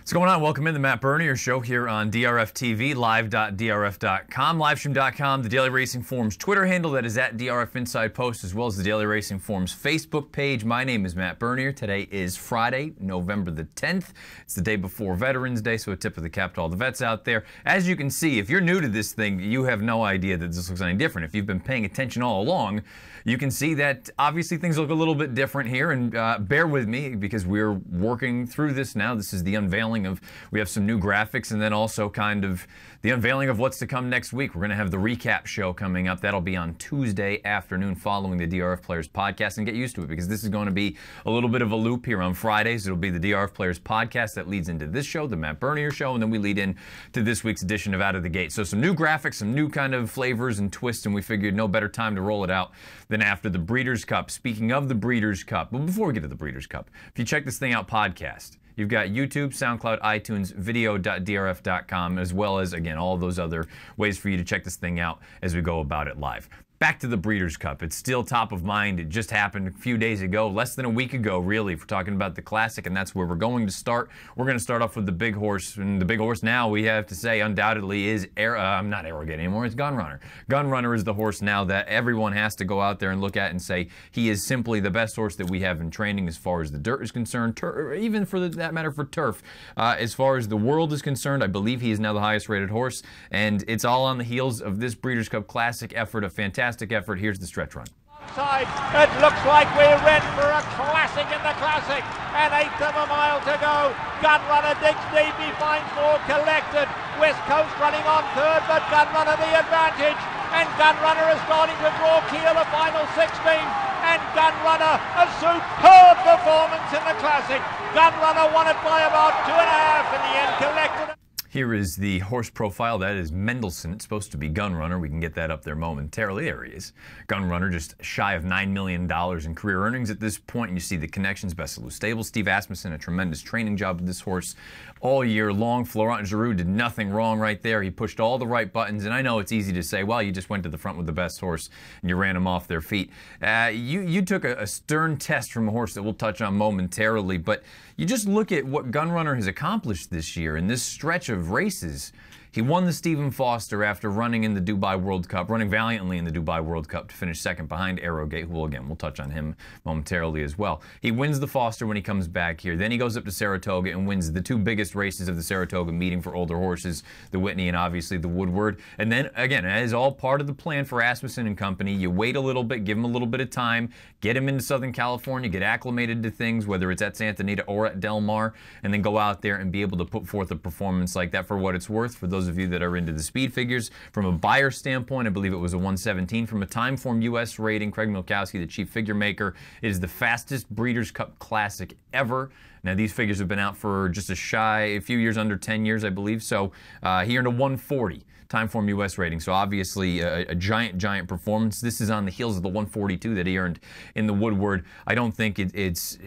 What's going on? Welcome in the Matt Bernier Show here on DRF TV, live.drf.com, livestream.com, the Daily Racing Forum's Twitter handle, that is at DRF Inside Post, as well as the Daily Racing Forum's Facebook page. My name is Matt Bernier. Today is Friday, November the 10th. It's the day before Veterans Day, so a tip of the cap to all the vets out there. As you can see, if you're new to this thing, you have no idea that this looks any different. If you've been paying attention all along, you can see that obviously things look a little bit different here, and bear with me because we're working through this now. This is the unveiling of, we have some new graphics, and then also kind of the unveiling of what's to come next week. We're going to have the recap show coming up. That'll be on Tuesday afternoon following the DRF Players podcast, and get used to it because this is going to be a little bit of a loop here on Fridays. It'll be the DRF Players podcast that leads into this show, the Matt Bernier Show, and then we lead in to this week's edition of Out of the Gate. So some new graphics, some new kind of flavors and twists, and we figured no better time to roll it out than after the Breeders' Cup. Speaking of the Breeders' Cup, well, before we get to the Breeders' Cup, if you check this thing out podcast, you've got YouTube, SoundCloud, iTunes, video.drf.com, as well as, again, all those other ways for you to check this thing out as we go about it live. Back to the Breeders' Cup. It's still top of mind. It just happened a few days ago, less than a week ago, really, if we're talking about the Classic, and that's where we're going to start. We're going to start off with the big horse, and the big horse now, we have to say, undoubtedly is, not Arrogate anymore, it's Gunrunner. Gunrunner is the horse now that everyone has to go out there and look at and say, he is simply the best horse that we have in training as far as the dirt is concerned, even for that matter for turf. As far as the world is concerned, I believe he is now the highest rated horse, and it's all on the heels of this Breeders' Cup Classic effort, a fantastic effort. Here's the stretch run. It looks like we're in for a classic in the Classic. An eighth of a mile to go. Gunrunner digs deep. He finds more collected. West Coast running on third, but Gunrunner the advantage. And Gunrunner is starting to draw clear the final 16. And Gunrunner, a superb performance in the Classic. Gunrunner won it by about 2.5 in the end, collected. Here is the horse profile. That is Mendelssohn. It's supposed to be Gunrunner. We can get that up there momentarily. There he is. Gunrunner, just shy of $9 million in career earnings at this point. And you see the connections. Bessalou Stable. Steve Asmussen, a tremendous training job with this horse all year long. Florent Giroux did nothing wrong right there. He pushed all the right buttons. And I know it's easy to say, well, you just went to the front with the best horse and you ran him off their feet. You took a stern test from a horse that we'll touch on momentarily. But you just look at what Gunrunner has accomplished this year in this stretch of races. He won the Stephen Foster after running in the Dubai World Cup, running valiantly in the Dubai World Cup to finish second behind Arrogate, who, again, we'll touch on him momentarily as well. He wins the Foster when he comes back here. Then he goes up to Saratoga and wins the two biggest races of the Saratoga meeting for older horses, the Whitney and obviously the Woodward. And then, again, that is all part of the plan for Asmussen and company. You wait a little bit, give him a little bit of time, get him into Southern California, get acclimated to things, whether it's at Santa Anita or at Del Mar, and then go out there and be able to put forth a performance like that for what it's worth. For those of you that are into the speed figures, from a buyer standpoint, I believe it was a 117. From a Timeform US rating, Craig Milkowski, the chief figure maker, is the fastest Breeders' Cup Classic ever. Now, these figures have been out for just a few years, under 10 years, I believe. So he earned a 140. Timeform US rating, so obviously a giant performance. This is on the heels of the 142 that he earned in the Woodward. I don't think it's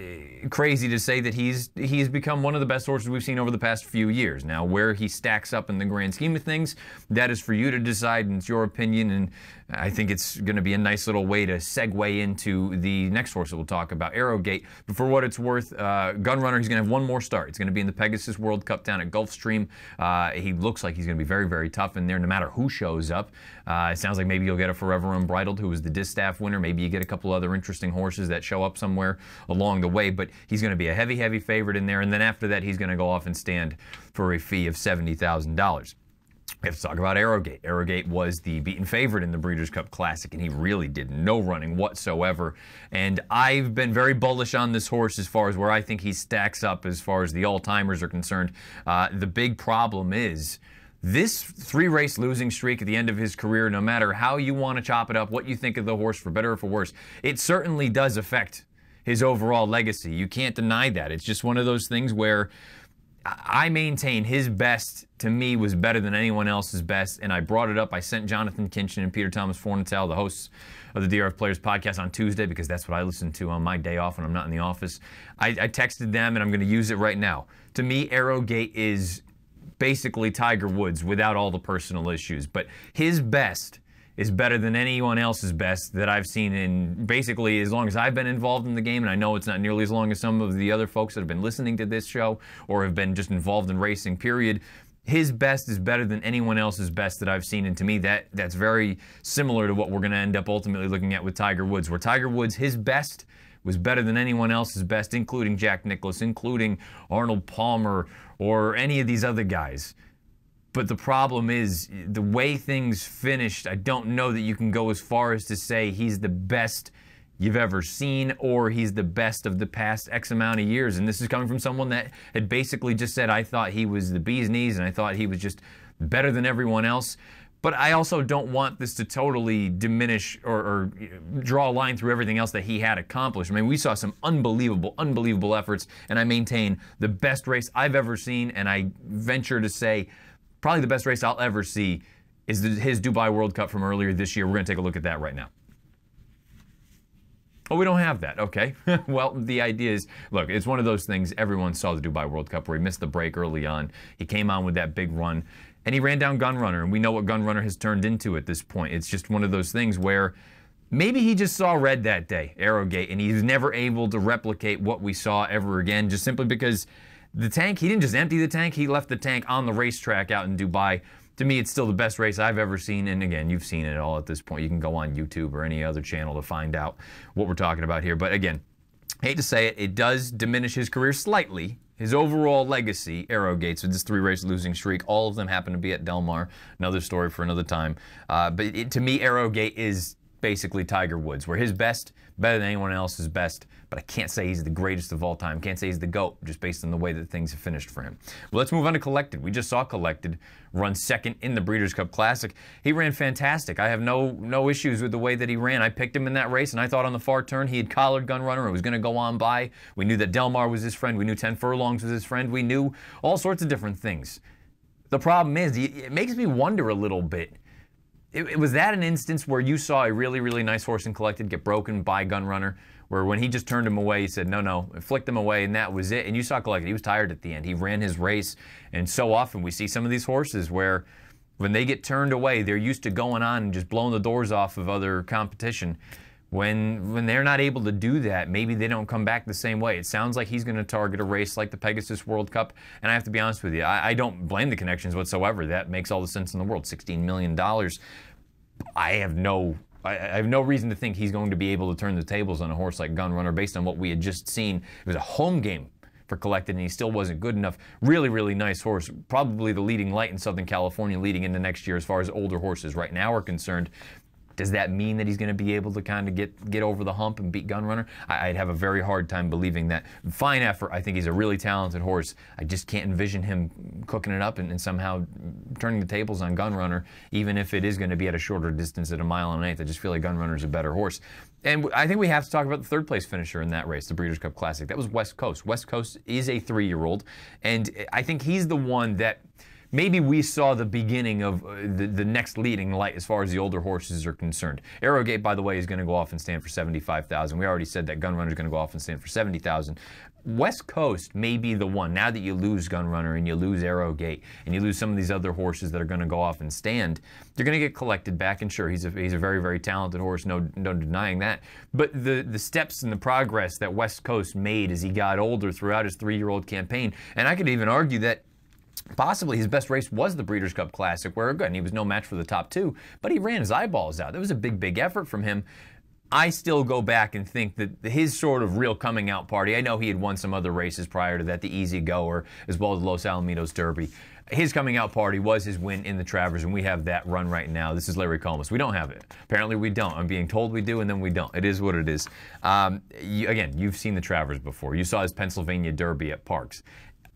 crazy to say that he's become one of the best horses we've seen over the past few years. Now, where he stacks up in the grand scheme of things, that is for you to decide, and it's your opinion, and I think it's going to be a nice little way to segue into the next horse that we'll talk about, Arrogate. But for what it's worth, Gunrunner, he's going to have one more start. It's going to be in the Pegasus World Cup down at Gulfstream. He looks like he's going to be very, very tough in there, no matter who shows up. It sounds like maybe you'll get a Forever Unbridled, who was the Distaff winner. Maybe you get a couple other interesting horses that show up somewhere along the way, but he's going to be a heavy, heavy favorite in there. And then after that, he's going to go off and stand for a fee of $70,000. We have to talk about Arrogate. Arrogate was the beaten favorite in the Breeders' Cup Classic, and he really did no running whatsoever. And I've been very bullish on this horse as far as where I think he stacks up as far as the all-timers are concerned. The big problem is this three-race losing streak at the end of his career, no matter how you want to chop it up, what you think of the horse, for better or for worse, it certainly does affect his overall legacy. You can't deny that. It's just one of those things where I maintain his best, to me, was better than anyone else's best, and I brought it up. I sent Jonathan Kinchin and Peter Thomas Fornatel, the hosts of the DRF Players podcast, on Tuesday, because that's what I listen to on my day off when I'm not in the office. I texted them, and I'm going to use it right now. To me, Arrogate is basically Tiger Woods without all the personal issues, but his best is better than anyone else's best that I've seen in basically as long as I've been involved in the game, and I know it's not nearly as long as some of the other folks that have been listening to this show or have been just involved in racing, period. His best is better than anyone else's best that I've seen, and to me that's very similar to what we're going to end up ultimately looking at with Tiger Woods, where Tiger Woods, his best was better than anyone else's best, including Jack Nicklaus, including Arnold Palmer, or any of these other guys. But the problem is, the way things finished, I don't know that you can go as far as to say he's the best you've ever seen or he's the best of the past X amount of years. And this is coming from someone that had basically just said, I thought he was the bee's knees and I thought he was just better than everyone else. But I also don't want this to totally diminish or draw a line through everything else that he had accomplished. I mean, we saw some unbelievable efforts, and I maintain the best race I've ever seen, and I venture to say probably the best race I'll ever see is his Dubai World Cup from earlier this year. We're going to take a look at that right now. Oh, we don't have that. Okay. Well, the idea is, look, it's one of those things. Everyone saw the Dubai World Cup where he missed the break early on. He came on with that big run, and he ran down Gunrunner, and we know what Gunrunner has turned into at this point. It's just one of those things where maybe he just saw red that day, Arrowgate, and he's never able to replicate what we saw ever again, just simply because the tank, he didn't just empty the tank, he left the tank on the racetrack out in Dubai. To me, it's still the best race I've ever seen, and again, you've seen it all at this point. You can go on YouTube or any other channel to find out what we're talking about here. But again, hate to say it, it does diminish his career slightly. His overall legacy, Arrowgates, with this 3-race losing streak, all of them happen to be at Del Mar. Another story for another time. But to me, Arrowgate is basically Tiger Woods, where his best, better than anyone else's best, but I can't say he's the greatest of all time. Can't say he's the GOAT, just based on the way that things have finished for him. Well, let's move on to Collected. We just saw Collected run second in the Breeders' Cup Classic. He ran fantastic. I have no issues with the way that he ran. I picked him in that race, and I thought on the far turn he had collared Gunrunner and was going to go on by. We knew that Del Mar was his friend. We knew 10 Furlongs was his friend. We knew all sorts of different things. The problem is, it makes me wonder a little bit. Was that an instance where you saw a really nice horse in Collected get broken by Gunrunner, where when he just turned him away, he said, no, flicked him away, and that was it? And you saw Collected. He was tired at the end. He ran his race, and so often we see some of these horses where when they get turned away, they're used to going on and just blowing the doors off of other competition. When they're not able to do that, maybe they don't come back the same way. It sounds like he's going to target a race like the Pegasus World Cup, and I have to be honest with you, I don't blame the connections whatsoever. That makes all the sense in the world. $16 million. I have no reason to think he's going to be able to turn the tables on a horse like Gunrunner based on what we had just seen. It was a home game for Collected, and he still wasn't good enough. Really nice horse. Probably the leading light in Southern California leading into next year as far as older horses right now are concerned. Does that mean that he's going to be able to kind of get over the hump and beat Gunrunner? I'd have a very hard time believing that. Fine effort. I think he's a really talented horse. I just can't envision him cooking it up and somehow turning the tables on Gunrunner, even if it is going to be at a shorter distance at 1 1/8 miles. I just feel like Gunrunner's a better horse. And I think we have to talk about the third place finisher in that race, the Breeders' Cup Classic. That was West Coast. West Coast is a 3-year-old, and I think he's the one that maybe we saw the beginning of the next leading light as far as the older horses are concerned. Arrowgate, by the way, is going to go off and stand for $75,000. We already said that Gunrunner is going to go off and stand for $70,000. West Coast may be the one, now that you lose Gunrunner and you lose Arrowgate and you lose some of these other horses that are going to go off and stand, you're going to get Collected back, and sure, he's a very talented horse, no denying that. But the steps and the progress that West Coast made as he got older throughout his 3-year-old campaign, and I could even argue that possibly his best race was the Breeders' Cup Classic, where again, he was no match for the top 2, but he ran his eyeballs out. That was a big effort from him. I still go back and think that his sort of real coming out party, I know he had won some other races prior to that, the Easy Goer, as well as Los Alamitos Derby. His coming out party was his win in the Travers, and we have that run right now. This is Larry Comas. We don't have it. Apparently we don't. I'm being told we do, and then we don't. It is what it is. Again, you've seen the Travers before. You saw his Pennsylvania Derby at Parks.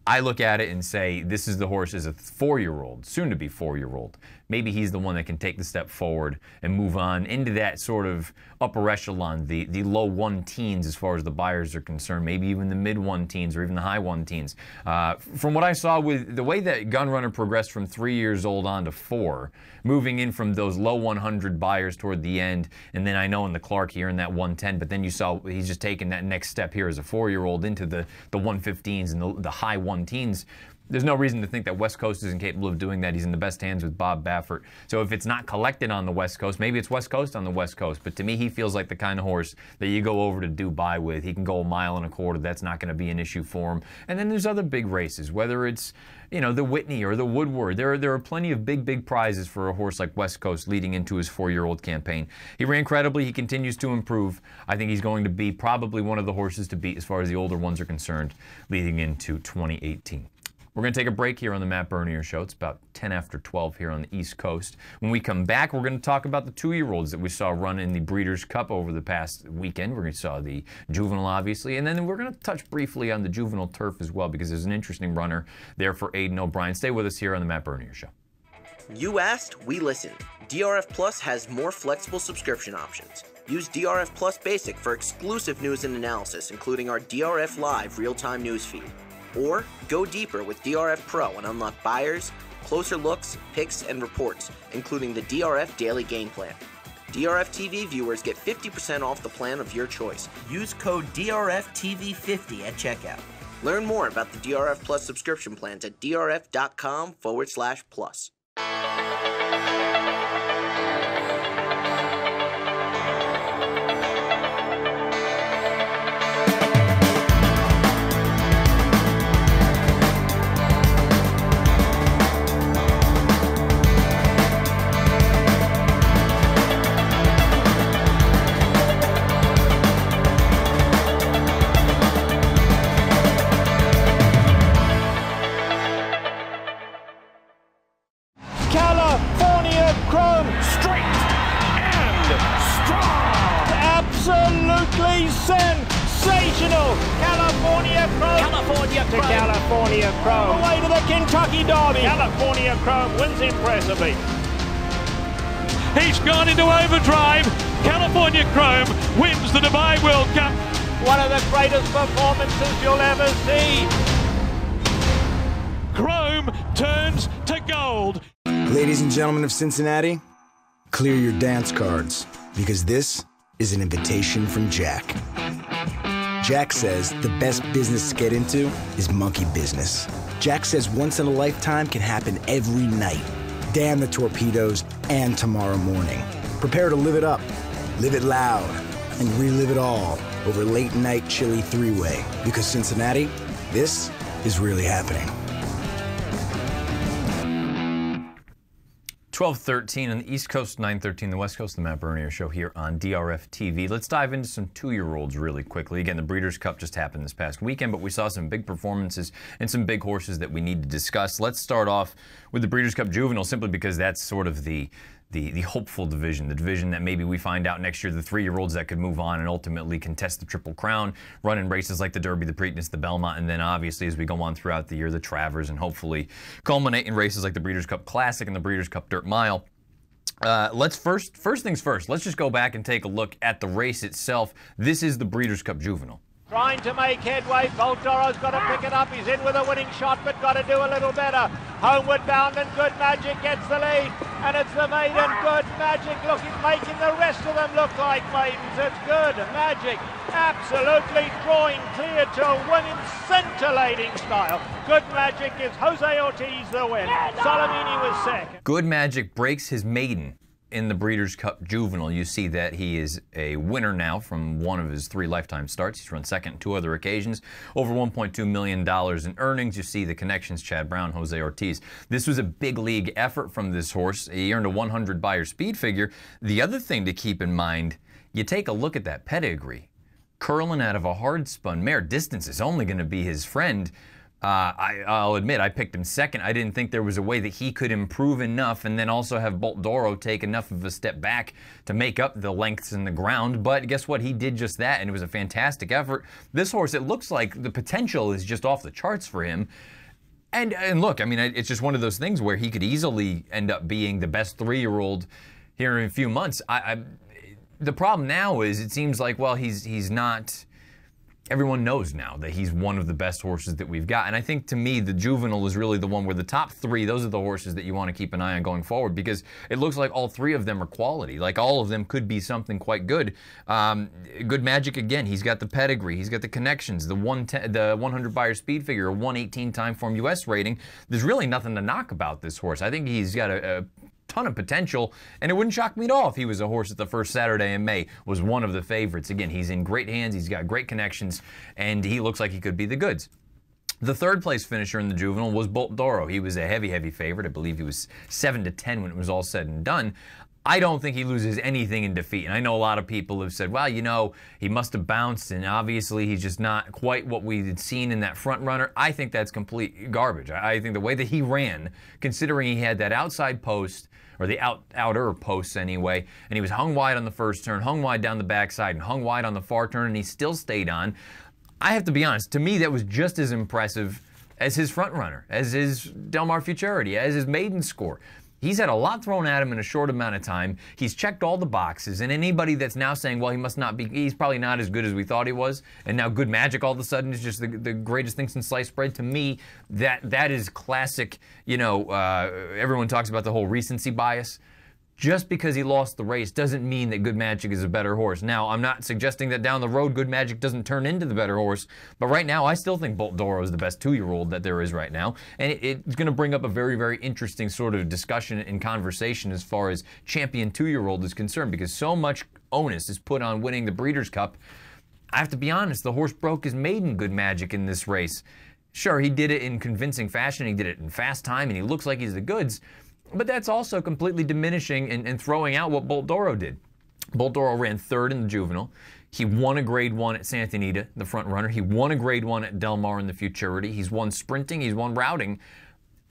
I look at it and say, this is the horse as a 4-year-old, soon to be 4-year-old. Maybe he's the one that can take the step forward and move on into that sort of upper echelon, the low 1-teens as far as the buyers are concerned, maybe even the mid 1-teens or even the high 1-teens. From what I saw with the way that Gunrunner progressed from 3 years old on to 4, moving in from those low 100 buyers toward the end, and then I know in the Clark here in that 110, but then you saw he's just taken that next step here as a 4-year-old into the 115s and the high 1-teens. There's no reason to think that West Coast isn't capable of doing that. He's in the best hands with Bob Baffert. So if it's not collected on the West Coast, maybe it's West Coast on the West Coast. But to me, he feels like the kind of horse that you go over to Dubai with. He can go 1.25 miles. That's not going to be an issue for him. And then there's other big races, whether it's, you know, the Whitney or the Woodward. There are plenty of big prizes for a horse like West Coast leading into his 4-year-old campaign. He ran credibly. He continues to improve. I think he's going to be probably one of the horses to beat as far as the older ones are concerned leading into 2018. We're going to take a break here on the Matt Bernier Show. It's about 10 after 12 here on the East Coast. When we come back, we're going to talk about the 2-year-olds that we saw run in the Breeders' Cup over the past weekend. We're going to saw the juvenile, obviously, and then we're going to touch briefly on the juvenile turf as well, because there's an interesting runner there for Aidan O'Brien. Stay with us here on the Matt Bernier Show. You asked, we listened. DRF Plus has more flexible subscription options. Use DRF Plus Basic for exclusive news and analysis, including our DRF Live real-time news feed. Or go deeper with DRF Pro and unlock buyers, closer looks, picks, and reports, including the DRF Daily Game Plan. DRF TV viewers get 50% off the plan of your choice. Use code DRFTV50 at checkout. Learn more about the DRF Plus subscription plans at drf.com/plus. Absolutely sensational! California Chrome. Away to the Kentucky Derby. California Chrome wins impressively. He's gone into overdrive. California Chrome wins the Dubai World Cup. One of the greatest performances you'll ever see. Chrome turns to gold. Ladies and gentlemen of Cincinnati, clear your dance cards, because this is an invitation from Jack. Jack says the best business to get into is monkey business. Jack says once in a lifetime can happen every night. Damn the torpedoes and tomorrow morning. Prepare to live it up, live it loud, and relive it all over late night chili three-way. Because Cincinnati, this is really happening. 12:13 on the East Coast, 9:13 the West Coast, the Matt Bernier Show here on DRF TV. Let's dive into some 2-year-olds really quickly. Again, the Breeders' Cup just happened this past weekend, but we saw some big performances and some big horses that we need to discuss. Let's start off with the Breeders' Cup Juvenile, simply because that's sort of the hopeful division, the division that maybe we find out next year, the 3-year-olds that could move on and ultimately contest the Triple Crown, run in races like the Derby, the Preakness, the Belmont, and then obviously as we go on throughout the year, the Travers, and hopefully culminate in races like the Breeders' Cup Classic and the Breeders' Cup Dirt Mile. Let's first things first, let's just go back and take a look at the race itself. This is the Breeders' Cup Juvenile. Trying to make headway. Voldoro's got to pick it up. He's in with a winning shot, but got to do a little better. Homeward bound, and Good Magic gets the lead. And it's the maiden Good Magic making the rest of them look like maidens. It's Good Magic absolutely drawing clear to win in scintillating style. Good Magic gives Jose Ortiz the win. Solomini was second. Good Magic breaks his maiden in the Breeders' Cup Juvenile. You see that he is a winner now from one of his 3 lifetime starts. He's run second on 2 other occasions. Over $1.2 million in earnings. You see the connections, Chad Brown, Jose Ortiz. This was a big league effort from this horse. He earned a 100 Beyer speed figure. The other thing to keep in mind, you take a look at that pedigree. Curling out of a hard spun mare. Distance is only going to be his friend. I'll admit, I picked him second. I didn't think there was a way that he could improve enough and then also have Bolt Doro take enough of a step back to make up the lengths in the ground. But guess what? He did just that, and it was a fantastic effort. This horse, it looks like the potential is just off the charts for him. And look, I mean, it's just one of those things where he could easily end up being the best 3-year-old here in a few months. The problem now is it seems like, well, he's not everyone knows now that he's one of the best horses that we've got. And I think, to me, the Juvenile is really the one where the top three, those are the horses that you want to keep an eye on going forward, because it looks like all three of them are quality. Like, all of them could be something quite good. Good Magic, again, he's got the pedigree, he's got the connections, the 100 buyer speed figure, a 118 time form US rating. There's really nothing to knock about this horse. I think he's got a ton of potential, and it wouldn't shock me at all if he was a horse at the first Saturday in May, was one of the favorites. Again, he's in great hands, he's got great connections, and he looks like he could be the goods. The third place finisher in the Juvenile was Bolt Doro. He was a heavy favorite. I believe he was 7-10 when it was all said and done. I don't think he loses anything in defeat. And I know a lot of people have said, well, you know, he must have bounced, and obviously he's just not quite what we had seen in that front runner. I think that's complete garbage. I think the way that he ran, considering he had that outside post, or the outer posts anyway, and he was hung wide on the first turn, hung wide down the backside, and hung wide on the far turn, and he still stayed on. I have to be honest, to me that was just as impressive as his front runner, as his Del Mar Futurity, as his maiden score. He's had a lot thrown at him in a short amount of time. He's checked all the boxes, and anybody that's now saying, well, he must not be, he's probably not as good as we thought he was, and now Good Magic all of a sudden is just the greatest thing since sliced bread, to me, that is classic, you know, everyone talks about the whole recency bias. Just because he lost the race doesn't mean that Good Magic is a better horse. Now, I'm not suggesting that down the road Good Magic doesn't turn into the better horse, but right now I still think Bolt Doro is the best 2-year-old that there is right now, and it's going to bring up a very interesting sort of discussion and conversation as far as champion 2-year-old is concerned, because so much onus is put on winning the Breeders' Cup. I have to be honest, the horse broke his maiden Good Magic in this race. Sure, he did it in convincing fashion, he did it in fast time, and he looks like he's the goods. But that's also completely diminishing and throwing out what Bolt Doro did. Bolt Doro ran third in the Juvenile. He won a Grade 1 at Santa Anita, the front runner. He won a Grade 1 at Del Mar in the Futurity. He's won sprinting. He's won routing.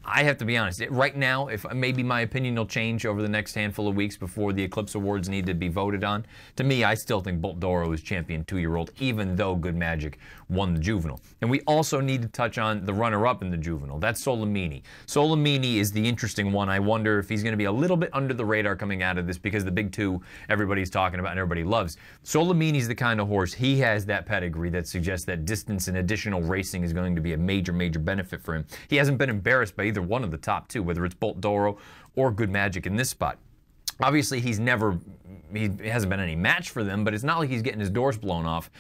I have to be honest, right now, if maybe my opinion will change over the next handful of weeks before the Eclipse Awards need to be voted on. To me, I still think Bolt Doro is champion 2-year-old, even though Good Magic won the Juvenile. And we also need to touch on the runner-up in the Juvenile. That's Solimini. Solimini is the interesting one. I wonder if he's going to be a little bit under the radar coming out of this, because the big two everybody's talking about and everybody loves. Solimini's the kind of horse, he has that pedigree that suggests that distance and additional racing is going to be a major benefit for him. He hasn't been embarrassed by either one of the top two, whether it's Bolt Doro or Good Magic in this spot. Obviously, he hasn't been any match for them, but it's not like he's getting his doors blown off.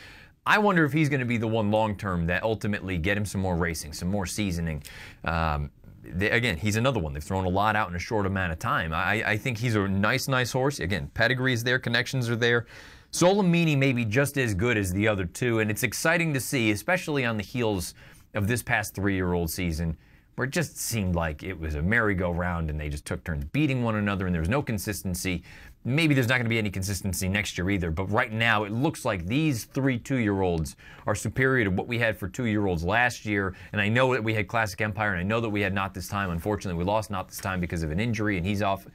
I wonder if he's going to be the one long-term that ultimately get him some more racing, some more seasoning. Again, he's another one. They've thrown a lot out in a short amount of time. I think he's a nice horse. Again, pedigree is there, connections are there. Solimini may be just as good as the other two, and it's exciting to see, especially on the heels of this past 3-year-old season, where it just seemed like it was a merry-go-round and they just took turns beating one another and there was no consistency. Maybe there's not going to be any consistency next year either, but right now it looks like these 3 2-year-olds are superior to what we had for 2-year-olds last year. And I know that we had Classic Empire, and I know that we had Not This Time. Unfortunately, we lost Not This Time because of an injury, and he's off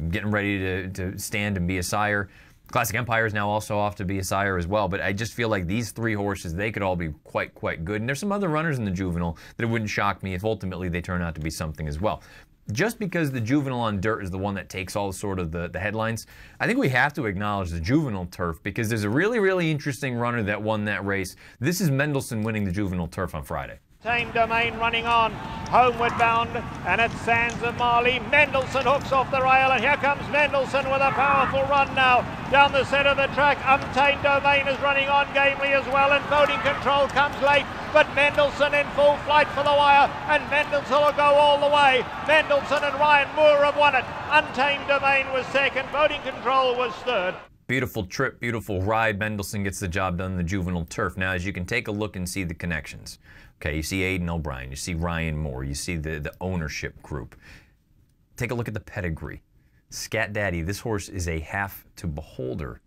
getting ready to stand and be a sire. Classic Empire is now also off to be a sire as well, but I just feel like these 3 horses, they could all be quite good. And there's some other runners in the Juvenile that it wouldn't shock me if ultimately they turn out to be something as well. Just because the Juvenile on dirt is the one that takes all sort of the headlines, I think we have to acknowledge the Juvenile turf, because there's a really interesting runner that won that race. This is Mendelssohn winning the Juvenile turf on Friday. Tame Domain running on, homeward bound, and at Sands of Marley, Mendelssohn hooks off the rail, and here comes Mendelssohn with a powerful run now down the centre of the track. Untamed Domain is running on gamely as well, and Voting Control comes late, but Mendelssohn in full flight for the wire, and Mendelssohn will go all the way. Mendelssohn and Ryan Moore have won it. Untamed Domain was second, Voting Control was third. Beautiful trip, beautiful ride. Mendelssohn gets the job done in the Juvenile turf. Now, as you can take a look and see the connections. Okay, you see Aidan O'Brien, you see Ryan Moore, you see the ownership group. Take a look at the pedigree. Scat Daddy, this horse is a half to beholder.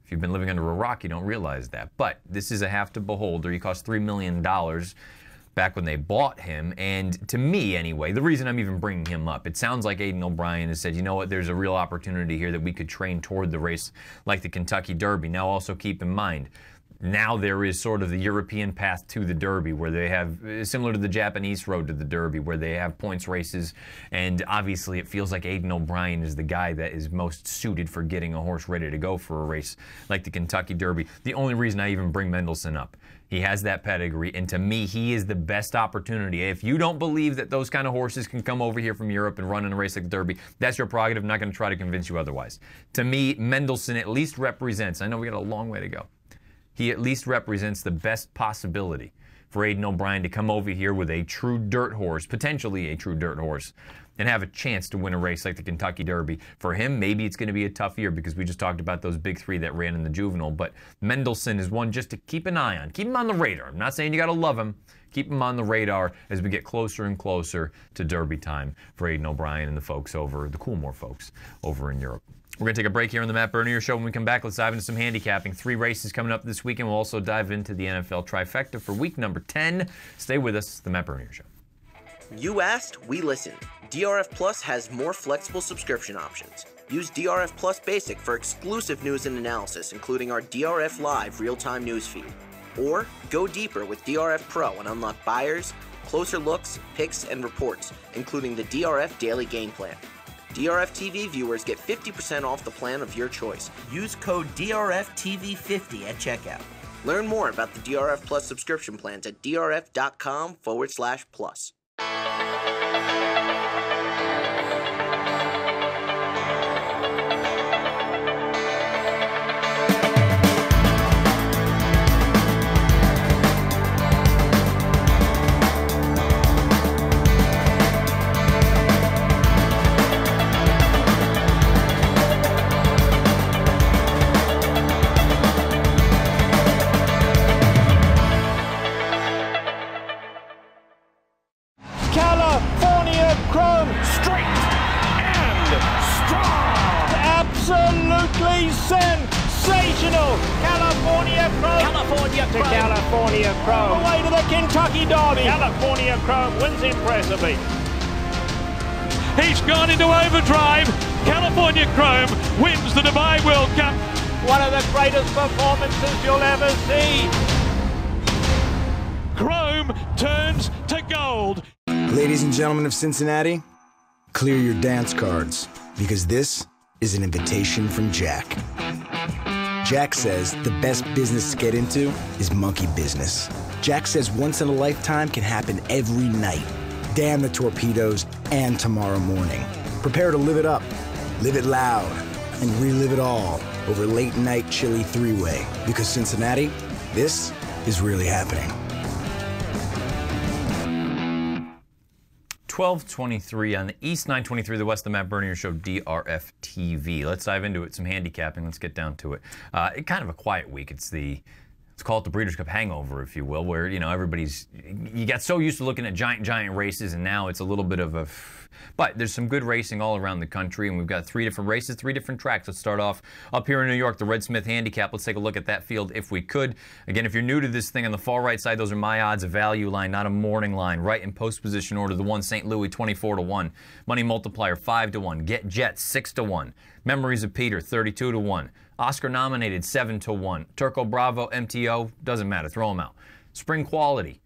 If you've been living under a rock, you don't realize that. But this is a half to beholder. He cost $3 million back when they bought him. And to me, anyway, the reason I'm even bringing him up, it sounds like Aidan O'Brien has said, you know what, there's a real opportunity here that we could train toward the race like the Kentucky Derby. Now, also keep in mind, Now there is sort of the European path to the Derby, where they have, similar to the Japanese road to the Derby, where they have points races, and obviously it feels like Aidan O'Brien is the guy that is most suited for getting a horse ready to go for a race like the Kentucky Derby. The only reason I even bring Mendelssohn up, he has that pedigree, and to me, he is the best opportunity. If you don't believe that those kind of horses can come over here from Europe and run in a race like the Derby, that's your prerogative. I'm not going to try to convince you otherwise. To me, Mendelssohn at least represents, I know we got a long way to go, he at least represents the best possibility for Aidan O'Brien to come over here with a true dirt horse, potentially a true dirt horse, and have a chance to win a race like the Kentucky Derby. For him, maybe it's going to be a tough year because we just talked about those big three that ran in the juvenile, but Mendelssohn is one just to keep an eye on. Keep him on the radar. I'm not saying you got to love him. Keep him on the radar as we get closer and closer to Derby time for Aidan O'Brien and the folks over, the Coolmore folks over in Europe. We're going to take a break here on the Matt Bernier Show. When we come back, let's dive into some handicapping. 3 races coming up this weekend. We'll also dive into the NFL trifecta for week number 10. Stay with us, the Matt Bernier Show. You asked, we listened. DRF Plus has more flexible subscription options. Use DRF Plus Basic for exclusive news and analysis, including our DRF Live real-time news feed. Or go deeper with DRF Pro and unlock buyers, closer looks, picks, and reports, including the DRF Daily Game Plan. DRF TV viewers get 50% off the plan of your choice. Use code DRFTV50 at checkout. Learn more about the DRF Plus subscription plans at drf.com/plus. California Chrome, straight and strong, absolutely sensational. California Chrome, California Chrome, away to the Kentucky Derby. California Chrome wins impressively. He's gone into overdrive. California Chrome wins the Dubai World Cup. One of the greatest performances you'll ever see. Chrome turns to gold. Ladies and gentlemen of Cincinnati, clear your dance cards, because this is an invitation from Jack. Jack says the best business to get into is monkey business. Jack says once in a lifetime can happen every night. Damn the torpedoes and tomorrow morning. Prepare to live it up, live it loud, and relive it all over late night chilly three-way. Because Cincinnati, this is really happening. 12:23 on the East, 9:23 the West, the Matt Bernier Show, DRF TV. Let's dive into it, some handicapping. Let's get down to it. Kind of a quiet week. Let's call it the Breeders' Cup hangover, if you will, where, you know, you got so used to looking at giant races, and now it's a little bit of a... But there's some good racing all around the country, and we've got 3 different races, 3 different tracks. Let's start off up here in New York, the Red Smith Handicap. Let's take a look at that field if we could. Again, if you're new to this thing, on the far right side, those are my odds, a value line, not a morning line. Right in post position order, the 1 St. Louis, 24-1. Money multiplier, 5-1. Get Jet, 6-1. Memories of Peter, 32-1. Oscar nominated, 7-1. Turco Bravo, MTO, doesn't matter, throw them out. Spring Quality,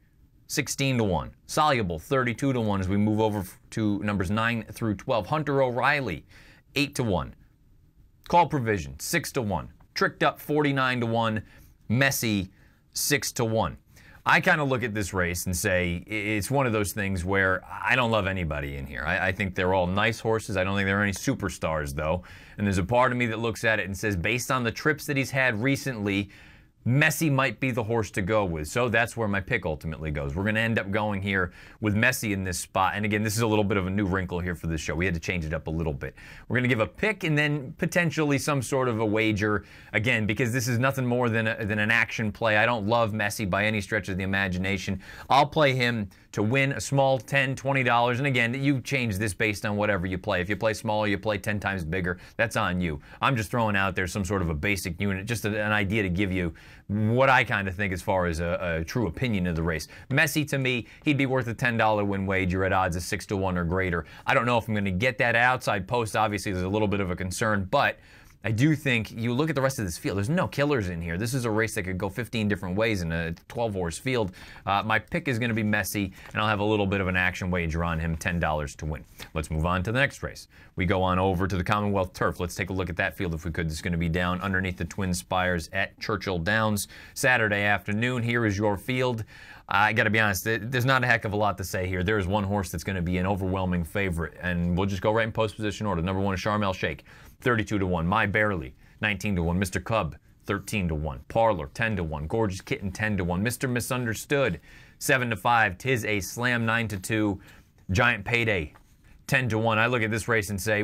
16-1. Soluble, 32-1 as we move over to numbers 9 through 12. Hunter O'Reilly, 8-1. Call Provision, 6-1. Tricked Up, 49-1. Messy, 6-1. I kind of look at this race and say it's one of those things where I don't love anybody in here. I think they're all nice horses. I don't think there are any superstars, though. And there's a part of me that looks at it and says, based on the trips that he's had recently, Messi might be the horse to go with. So that's where my pick ultimately goes. We're going to end up going here with Messi in this spot. And again, this is a little bit of a new wrinkle here for this show. We had to change it up a little bit. We're going to give a pick and then potentially some sort of a wager. Again, because this is nothing more than an action play. I don't love Messi by any stretch of the imagination. I'll play him to win a small $10, $20. And again, you change this based on whatever you play. If you play smaller, you play 10 times bigger. That's on you. I'm just throwing out there some sort of a basic unit, just an idea to give you what I kind of think as far as a true opinion of the race. Messi, to me, he'd be worth a $10 win wager at odds of 6-1 or greater. I don't know if I'm going to get that outside post. Obviously, there's a little bit of a concern, but I do think you look at the rest of this field, there's no killers in here. This is a race that could go 15 different ways in a 12-horse field. My pick is going to be Messy, and I'll have a little bit of an action wager on him, $10 to win. Let's move on to the next race. We go on over to the Commonwealth Turf. Let's take a look at that field if we could. This is going to be down underneath the Twin Spires at Churchill Downs Saturday afternoon. Here is your field. I got to be honest, there's not a heck of a lot to say here. There is one horse that's going to be an overwhelming favorite, and we'll just go right in post position order. Number 1 is Charmel Shake, 32 to 1. My Barely, 19 to 1. Mr. Cub, 13 to 1. Parlor, 10 to 1. Gorgeous Kitten, 10 to 1. Mr. Misunderstood, 7 to 5. Tis a Slam, 9 to 2. Giant Payday, 10 to 1. I look at this race and say,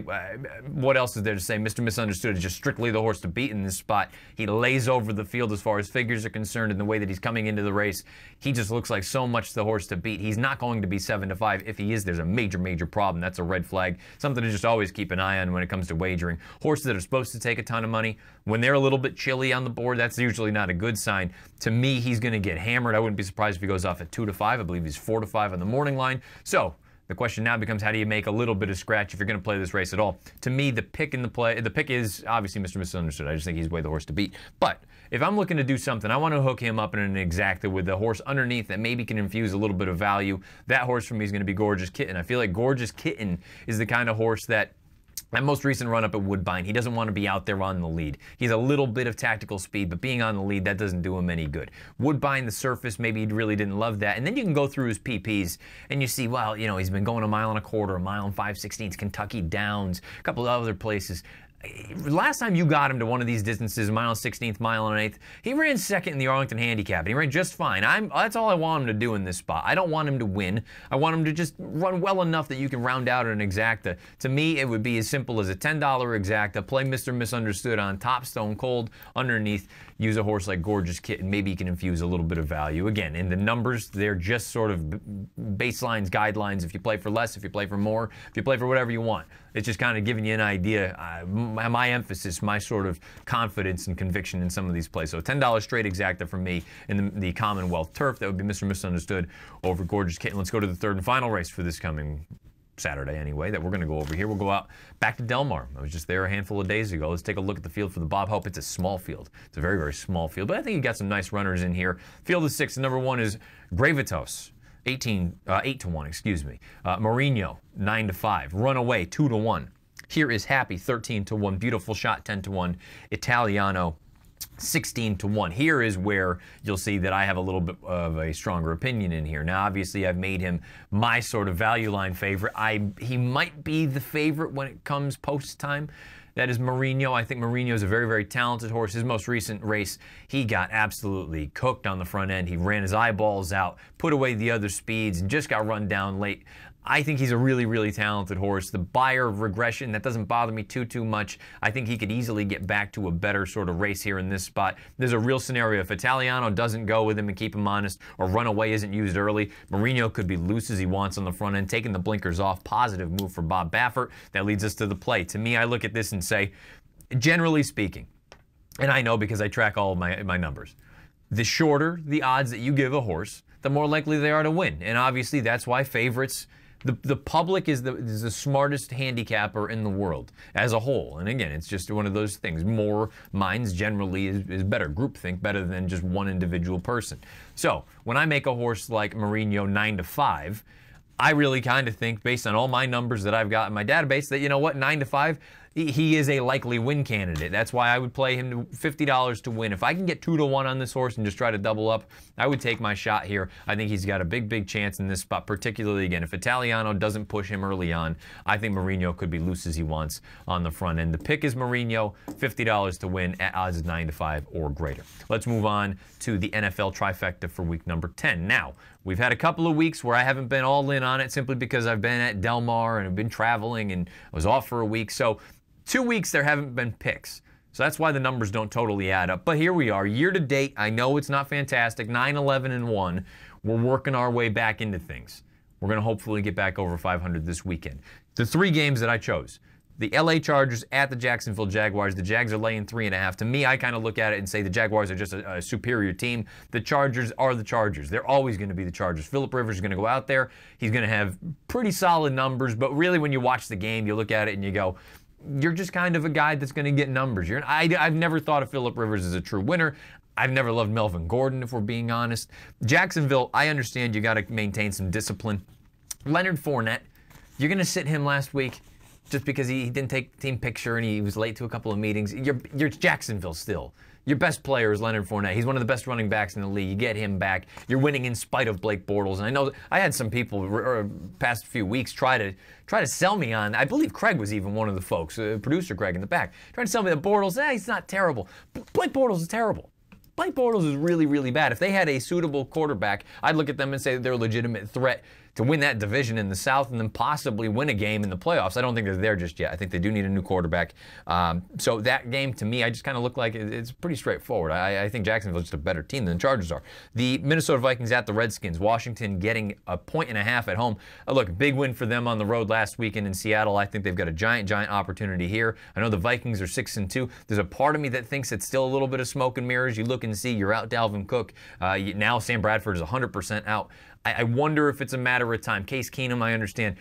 what else is there to say? Mr. Misunderstood is just strictly the horse to beat in this spot. He lays over the field as far as figures are concerned, and the way that he's coming into the race, he just looks like so much the horse to beat. He's not going to be 7 to 5. If he is, there's a major, major problem. That's a red flag. Something to just always keep an eye on when it comes to wagering. Horses that are supposed to take a ton of money, when they're a little bit chilly on the board, that's usually not a good sign. To me, he's going to get hammered. I wouldn't be surprised if he goes off at 2 to 5. I believe he's 4 to 5 on the morning line. So the question now becomes, how do you make a little bit of scratch if you're going to play this race at all? To me, the pick is obviously Mr. Misunderstood. I just think he's way the horse to beat. But if I'm looking to do something, I want to hook him up in an exacta with the horse underneath that maybe can infuse a little bit of value. That horse for me is going to be Gorgeous Kitten. I feel like Gorgeous Kitten is the kind of horse that most recent run-up at Woodbine, he doesn't want to be out there on the lead. He's a little bit of tactical speed, but being on the lead, that doesn't do him any good. Woodbine, the surface, maybe he really didn't love that. And then you can go through his PPs, and you see, well, you know, he's been going 1.25 miles, 1 mile and 5/16, Kentucky Downs, a couple of other places. Last time you got him to one of these distances, 1 mile 16th, 1 mile and 1/8, he ran second in the Arlington Handicap, and he ran just fine. That's all I want him to do in this spot. I don't want him to win. I want him to just run well enough that you can round out an exacta. To me, it would be as simple as a $10 exacta, play Mr. Misunderstood on top, Stone Cold, underneath, use a horse like Gorgeous Kitten. Maybe you can infuse a little bit of value. Again, in the numbers, they're just sort of baselines, guidelines. If you play for less, if you play for more, if you play for whatever you want. It's just kind of giving you an idea, my emphasis, my sort of confidence and conviction in some of these plays. So $10 straight exacta for me in the Commonwealth Turf. That would be Mr. Misunderstood over Gorgeous Kitten. Let's go to the third and final race for this coming Saturday anyway, that we're going to go over here. We'll go out back to Del Mar. I was just there a handful of days ago. Let's take a look at the field for the Bob Hope. It's a small field. It's a very, very small field, but I think you got some nice runners in here. Field of 6. Number 1 is Gravitos. 8 to 1, excuse me. Mourinho, 9 to 5. Runaway, 2 to 1. Here is Happy, 13 to 1. Beautiful Shot, 10 to 1. Italiano, 16 to 1. Here is where you'll see that I have a little bit of a stronger opinion in here. Now, obviously, I've made him my sort of value line favorite. He might be the favorite when it comes post time. That is Mourinho. I think Mourinho is a very, very talented horse. His most recent race, he got absolutely cooked on the front end. He ran his eyeballs out, put away the other speeds, and just got run down late. I think he's a really, really talented horse. The buyer regression, that doesn't bother me too much. I think he could easily get back to a better sort of race here in this spot. There's a real scenario. If Italiano doesn't go with him and keep him honest, or Runaway isn't used early, Mourinho could be loose as he wants on the front end, taking the blinkers off. Positive move for Bob Baffert. That leads us to the play. To me, I look at this and say, generally speaking, and I know because I track all of my numbers, the shorter the odds that you give a horse, the more likely they are to win. And obviously, that's why favorites, the public is the smartest handicapper in the world as a whole. And again, it's just one of those things. More minds generally is better. Groupthink better than just one individual person. So when I make a horse like Mourinho 9 to 5, I really kind of think, based on all my numbers that I've got in my database, that, you know what, 9 to 5, he is a likely win candidate. That's why I would play him to $50 to win. If I can get 2 to 1 on this horse and just try to double up, I would take my shot here. I think he's got a big, big chance in this spot, particularly, again, if Italiano doesn't push him early on, I think Mourinho could be loose as he wants on the front end. The pick is Mourinho, $50 to win at odds 9 to 5 or greater. Let's move on to the NFL trifecta for week number 10. Now, we've had a couple of weeks where I haven't been all in on it simply because I've been at Del Mar and I've been traveling and I was off for a week. So 2 weeks there haven't been picks. So that's why the numbers don't totally add up. But here we are, year to date. I know it's not fantastic, 9-11-1. We're working our way back into things. We're going to hopefully get back over 500 this weekend. The 3 games that I chose: the LA Chargers at the Jacksonville Jaguars. The Jags are laying 3.5. To me, I kind of look at it and say the Jaguars are just a superior team. The Chargers are the Chargers. They're always going to be the Chargers. Phillip Rivers is going to go out there. He's going to have pretty solid numbers, but really when you watch the game, you look at it and you go, you're just kind of a guy that's going to get numbers. I've never thought of Phillip Rivers as a true winner. I've never loved Melvin Gordon, if we're being honest. Jacksonville, I understand you got to maintain some discipline. Leonard Fournette, you're going to sit him last week just because he didn't take the team picture and he was late to a couple of meetings. You're Jacksonville still. Your best player is Leonard Fournette. He's one of the best running backs in the league. You get him back. You're winning in spite of Blake Bortles. And I know I had some people past few weeks try to sell me on. I believe Craig was even one of the folks, producer Craig in the back, trying to sell me that Bortles. He's not terrible. Blake Bortles is terrible. Blake Bortles is really, really bad. If they had a suitable quarterback, I'd look at them and say they're a legitimate threat to win that division in the South and then possibly win a game in the playoffs. I don't think they're there just yet. I think they do need a new quarterback. So that game, to me, I just kind of look like it's pretty straightforward. I think Jacksonville's just a better team than the Chargers are. The Minnesota Vikings at the Redskins. Washington getting 1.5 points at home. Look, big win for them on the road last weekend in Seattle. I think they've got a giant opportunity here. I know the Vikings are 6-2. There's a part of me that thinks it's still a little bit of smoke and mirrors. You look and see you're out Dalvin Cook. Now Sam Bradford is 100% out. I wonder if it's a matter of time. Case Keenum, I understand.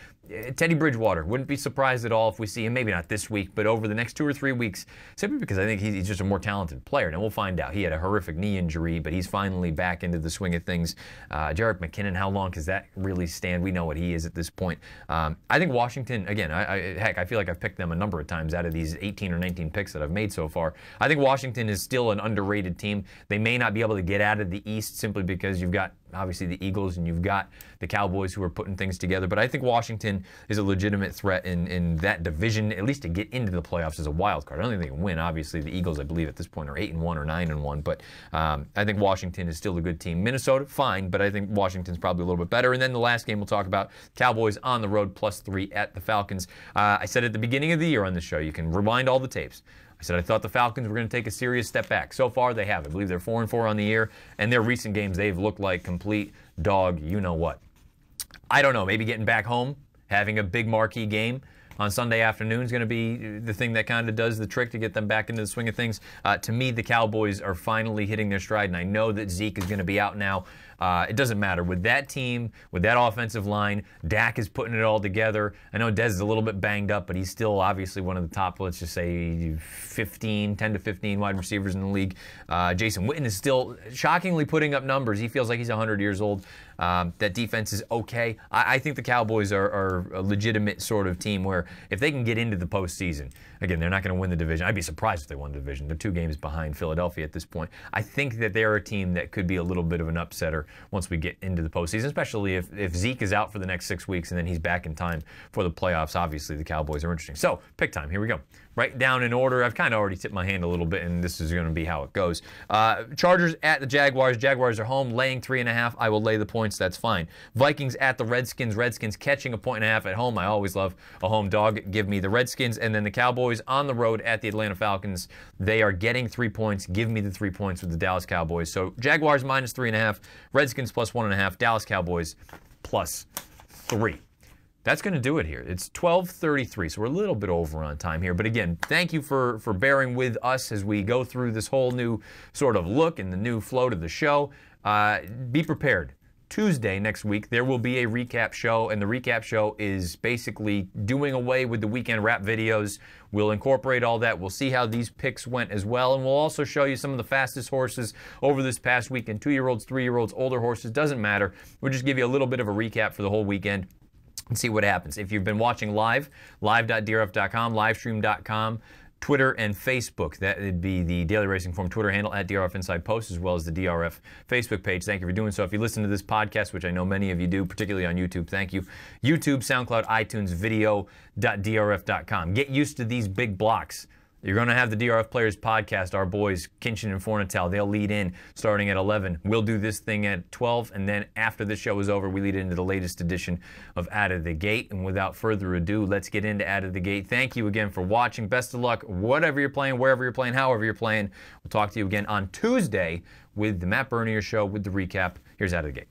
Teddy Bridgewater, wouldn't be surprised at all if we see him, maybe not this week, but over the next 2 or 3 weeks, simply because I think he's just a more talented player. Now, we'll find out. He had a horrific knee injury, but he's finally back into the swing of things. Jerick McKinnon, how long does that really stand? We know what he is at this point. I think Washington, again, I feel like I've picked them a number of times out of these 18 or 19 picks that I've made so far. I think Washington is still an underrated team. They may not be able to get out of the East simply because you've got, obviously, the Eagles and you've got the Cowboys who are putting things together. But I think Washington is a legitimate threat in that division, at least to get into the playoffs as a wild card. I don't think they can win. Obviously, the Eagles, I believe, at this point are 8-1 or 9-1. But I think Washington is still a good team. Minnesota, fine, but I think Washington's probably a little bit better. And then the last game we'll talk about, Cowboys on the road, +3 at the Falcons. I said at the beginning of the year on this show, you can rewind all the tapes. I said I thought the Falcons were going to take a serious step back. So far, they have. I believe they're 4-4 on the year, and their recent games, they've looked like complete dog you-know-what. I don't know. Maybe getting back home, having a big marquee game on Sunday afternoon is going to be the thing that kind of does the trick to get them back into the swing of things. To me, the Cowboys are finally hitting their stride, and I know that Zeke is going to be out now. It doesn't matter. With that team, with that offensive line, Dak is putting it all together. I know Dez is a little bit banged up, but he's still obviously one of the top, let's just say, 10 to 15 wide receivers in the league. Jason Witten is still shockingly putting up numbers. He feels like he's 100 years old. That defense is okay. I think the Cowboys are a legitimate sort of team where if they can get into the postseason, again, they're not going to win the division. I'd be surprised if they won the division. They're 2 games behind Philadelphia at this point. I think that they're a team that could be a little bit of an upsetter once we get into the postseason, especially if Zeke is out for the next 6 weeks and then he's back in time for the playoffs. Obviously, the Cowboys are interesting. So, pick time. Here we go. Right down in order. I've kind of already tipped my hand a little bit, and this is going to be how it goes. Chargers at the Jaguars. Jaguars are home, laying 3.5. I will lay the points. That's fine. Vikings at the Redskins. Redskins catching 1.5 points at home. I always love a home dog. Give me the Redskins. And then the Cowboys on the road at the Atlanta Falcons. They are getting 3 points. Give me the 3 points with the Dallas Cowboys. So Jaguars -3.5. Redskins +1.5. Dallas Cowboys +3. That's going to do it here. It's 12:33, so we're a little bit over on time here. But again, thank you for bearing with us as we go through this whole new sort of look and the new flow to the show. Be prepared. Tuesday next week, there will be a recap show, and the recap show is basically doing away with the weekend wrap videos. We'll incorporate all that. We'll see how these picks went as well, and we'll also show you some of the fastest horses over this past weekend. 2-year-olds, 3-year-olds, older horses, doesn't matter. We'll just give you a little bit of a recap for the whole weekend and see what happens. If you've been watching live.drf.com, livestream.com, Twitter and Facebook. That would be the Daily Racing Form Twitter handle at DRF Inside Post, as well as the DRF Facebook page. Thank you for doing so. If you listen to this podcast, which I know many of you do, particularly on YouTube, thank you. YouTube, SoundCloud, iTunes, video.drf.com. Get used to these big blocks. You're going to have the DRF Players podcast. Our boys, Kinchin and Fornatel, they'll lead in starting at 11. We'll do this thing at 12, and then after the show is over, we lead into the latest edition of Out of the Gate. And without further ado, let's get into Out of the Gate. Thank you again for watching. Best of luck, whatever you're playing, wherever you're playing, however you're playing. We'll talk to you again on Tuesday with the Matt Bernier Show with the recap. Here's Out of the Gate.